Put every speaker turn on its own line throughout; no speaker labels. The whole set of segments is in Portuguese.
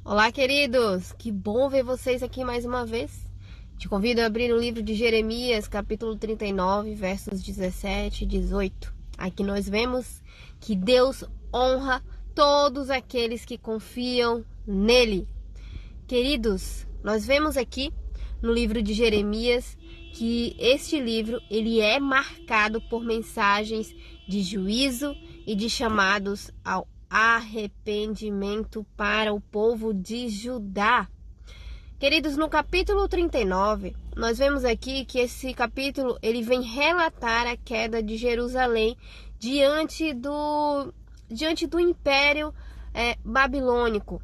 Olá, queridos! Que bom ver vocês aqui mais uma vez. Te convido a abrir o livro de Jeremias, capítulo 39, versos 17 e 18. Aqui nós vemos que Deus honra todos aqueles que confiam nele. Queridos, nós vemos aqui no livro de Jeremias que este livro ele é marcado por mensagens de juízo e de chamados ao arrependimento para o povo de Judá. Queridos, no capítulo 39, nós vemos aqui que esse capítulo ele vem relatar a queda de Jerusalém diante do Império Babilônico.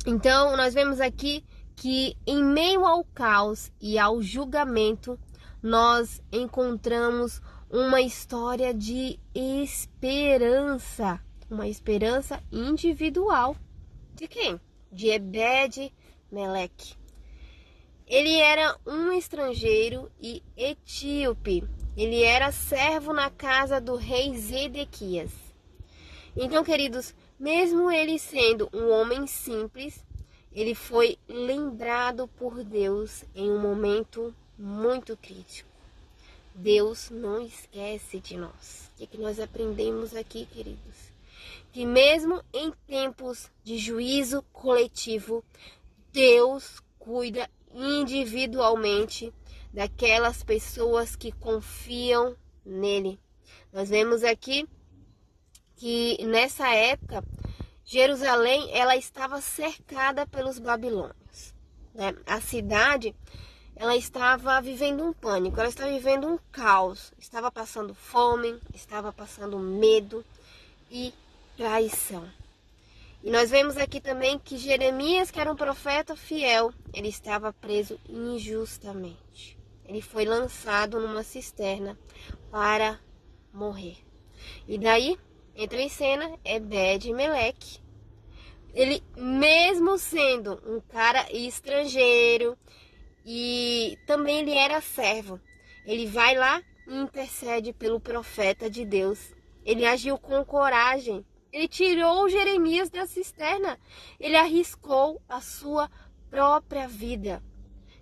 Então, nós vemos aqui que em meio ao caos e ao julgamento, nós encontramos uma história de esperança. Uma esperança individual. De quem? De Ebed-Meleque. Ele era um estrangeiro e etíope. Ele era servo na casa do rei Zedequias. Então, queridos, mesmo ele sendo um homem simples, ele foi lembrado por Deus em um momento muito crítico. Deus não esquece de nós. O que nós aprendemos aqui, queridos? Que mesmo em tempos de juízo coletivo, Deus cuida individualmente daquelas pessoas que confiam nele. Nós vemos aqui que nessa época, Jerusalém ela estava cercada pelos babilônios, né? A cidade ela estava vivendo um pânico, ela estava vivendo um caos, estava passando fome, estava passando medo e traição. E nós vemos aqui também que Jeremias, que era um profeta fiel, ele estava preso injustamente. Ele foi lançado numa cisterna para morrer. E daí entra em cena Ebed-Meleque. Ele, mesmo sendo um cara estrangeiro e também ele era servo, ele vai lá e intercede pelo profeta de Deus. Ele agiu com coragem. Ele tirou Jeremias da cisterna. Ele arriscou a sua própria vida.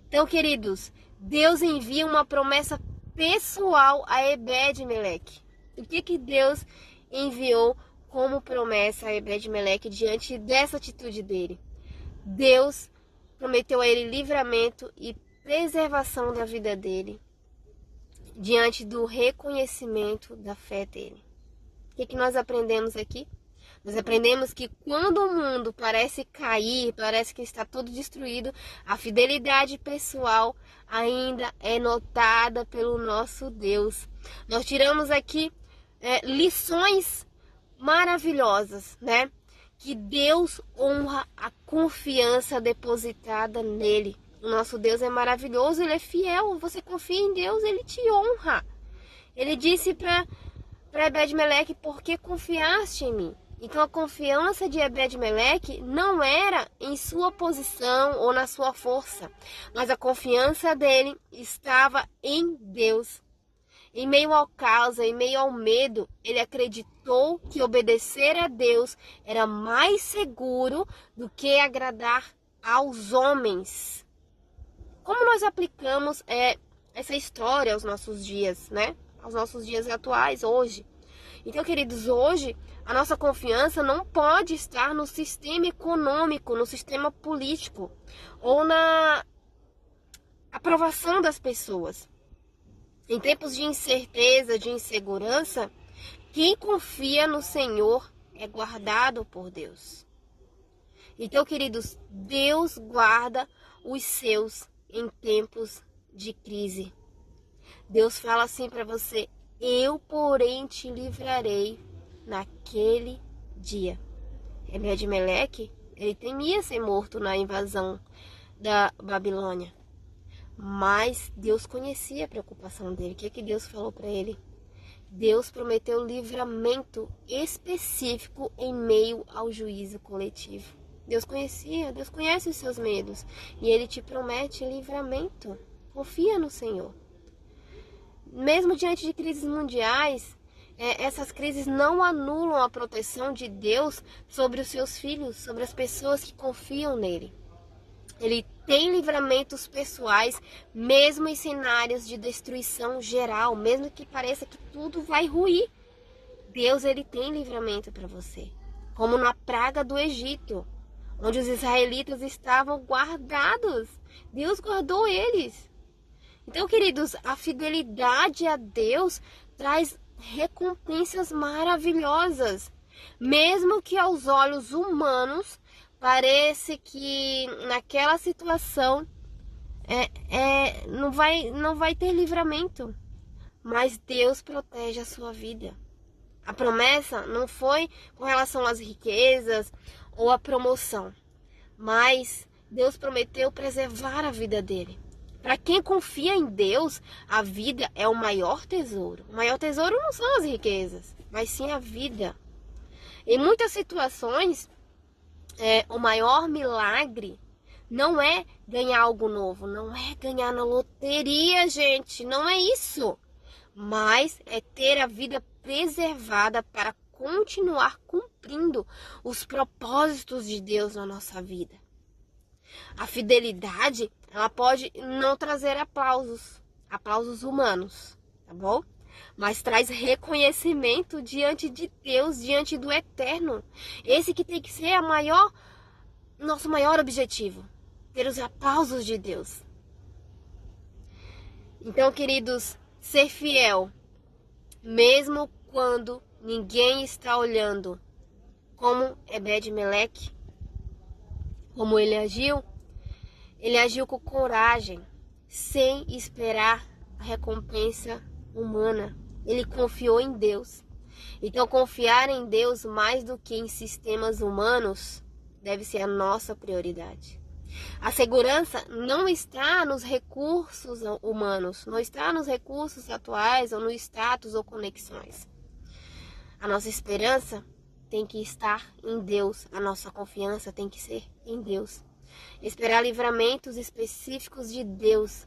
Então, queridos, Deus envia uma promessa pessoal a Ebed-Meleque. O que Deus enviou como promessa a Ebed-Meleque diante dessa atitude dele? Deus prometeu a ele livramento e preservação da vida dele diante do reconhecimento da fé dele. O que nós aprendemos aqui? Nós aprendemos que quando o mundo parece cair, parece que está tudo destruído, a fidelidade pessoal ainda é notada pelo nosso Deus. Nós tiramos aqui lições maravilhosas, né? Que Deus honra a confiança depositada nele. O nosso Deus é maravilhoso, ele é fiel. Você confia em Deus, ele te honra. Ele disse para Ebed-Meleque: por que confiaste em mim? Então a confiança de Ebed-Meleque não era em sua posição ou na sua força, mas a confiança dele estava em Deus. Em meio ao caos, em meio ao medo, ele acreditou que obedecer a Deus era mais seguro do que agradar aos homens. Como nós aplicamos essa história aos nossos dias, né? Aos nossos dias atuais, hoje. Então, queridos, hoje a nossa confiança não pode estar no sistema econômico, no sistema político ou na aprovação das pessoas. Em tempos de incerteza, de insegurança, quem confia no Senhor é guardado por Deus. Então, queridos, Deus guarda os seus em tempos de crise. Deus fala assim para você: eu, porém, te livrarei naquele dia. Ebed-Meleque, ele temia ser morto na invasão da Babilônia. Mas Deus conhecia a preocupação dele. O que Deus falou para ele? Deus prometeu livramento específico em meio ao juízo coletivo. Deus conhece os seus medos. E ele te promete livramento. Confia no Senhor. Mesmo diante de crises mundiais, essas crises não anulam a proteção de Deus sobre os seus filhos, sobre as pessoas que confiam nele. Ele tem livramentos pessoais, mesmo em cenários de destruição geral, mesmo que pareça que tudo vai ruir. Deus, ele tem livramento para você. Como na praga do Egito, onde os israelitas estavam guardados. Deus guardou eles. Então, queridos, a fidelidade a Deus traz recompensas maravilhosas. Mesmo que aos olhos humanos parece que naquela situação não vai ter livramento. Mas Deus protege a sua vida. A promessa não foi com relação às riquezas ou à promoção, mas Deus prometeu preservar a vida dele. Para quem confia em Deus, a vida é o maior tesouro. O maior tesouro não são as riquezas, mas sim a vida. Em muitas situações, o maior milagre não é ganhar algo novo, não é ganhar na loteria, gente, não é isso. Mas é ter a vida preservada para continuar cumprindo os propósitos de Deus na nossa vida. A fidelidade, ela pode não trazer aplausos humanos, tá bom? Mas traz reconhecimento diante de Deus, diante do Eterno. Esse que tem que ser nosso maior objetivo, ter os aplausos de Deus. Então, queridos, ser fiel, mesmo quando ninguém está olhando, como Ebed-Meleque, como ele agiu com coragem, sem esperar a recompensa humana. Ele confiou em Deus. Então, confiar em Deus mais do que em sistemas humanos deve ser a nossa prioridade. A segurança não está nos recursos humanos, não está nos recursos atuais ou no status ou conexões. A nossa esperança tem que estar em Deus, a nossa confiança tem que ser em Deus. Esperar livramentos específicos de Deus.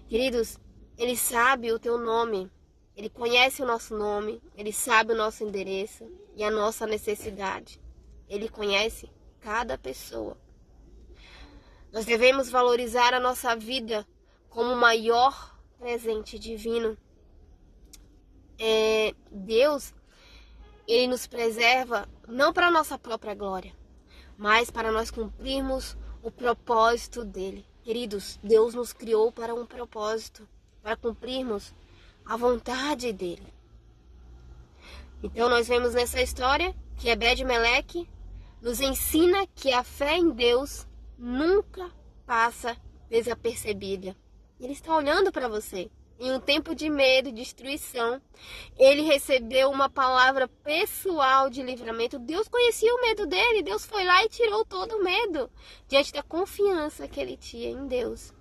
Queridos, Ele sabe o teu nome, Ele conhece o nosso nome, Ele sabe o nosso endereço e a nossa necessidade. Ele conhece cada pessoa. Nós devemos valorizar a nossa vida como o maior presente divino. Deus, Ele nos preserva não para a nossa própria glória, mas para nós cumprirmos o propósito dEle. Queridos, Deus nos criou para um propósito, para cumprirmos a vontade dEle. Então nós vemos nessa história que Ebed-Meleque nos ensina que a fé em Deus nunca passa desapercebida. Ele está olhando para você. Em um tempo de medo e destruição, ele recebeu uma palavra pessoal de livramento. Deus conhecia o medo dele. Deus foi lá e tirou todo o medo diante da confiança que ele tinha em Deus.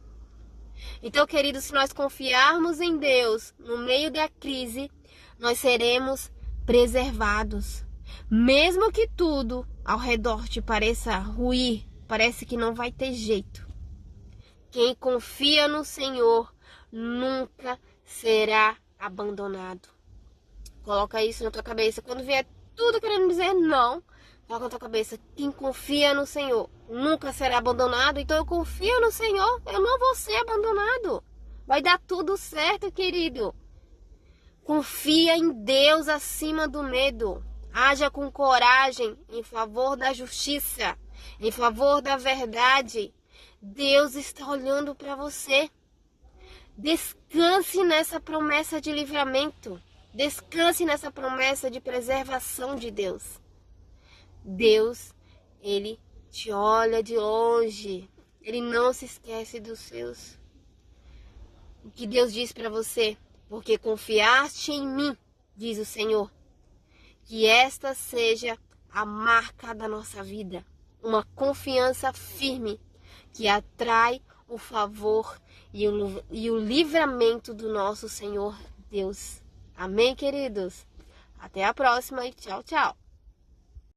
Então, queridos, se nós confiarmos em Deus no meio da crise, nós seremos preservados. Mesmo que tudo ao redor te pareça ruir, parece que não vai ter jeito. Quem confia no Senhor nunca será abandonado. Coloca isso na tua cabeça. Quando vier tudo querendo dizer não, coloca na tua cabeça. Quem confia no Senhor nunca será abandonado. Então eu confio no Senhor, eu não vou ser abandonado. Vai dar tudo certo, querido. Confia em Deus acima do medo. Haja com coragem em favor da justiça, em favor da verdade. Deus está olhando para você. Descanse nessa promessa de livramento. Descanse nessa promessa de preservação de Deus. Deus, Ele te olha de longe. Ele não se esquece dos seus. O que Deus diz para você? Porque confiaste em mim, diz o Senhor. Que esta seja a marca da nossa vida. Uma confiança firme que atrai o favor e o livramento do nosso Senhor Deus. Amém, queridos? Até a próxima e tchau, tchau.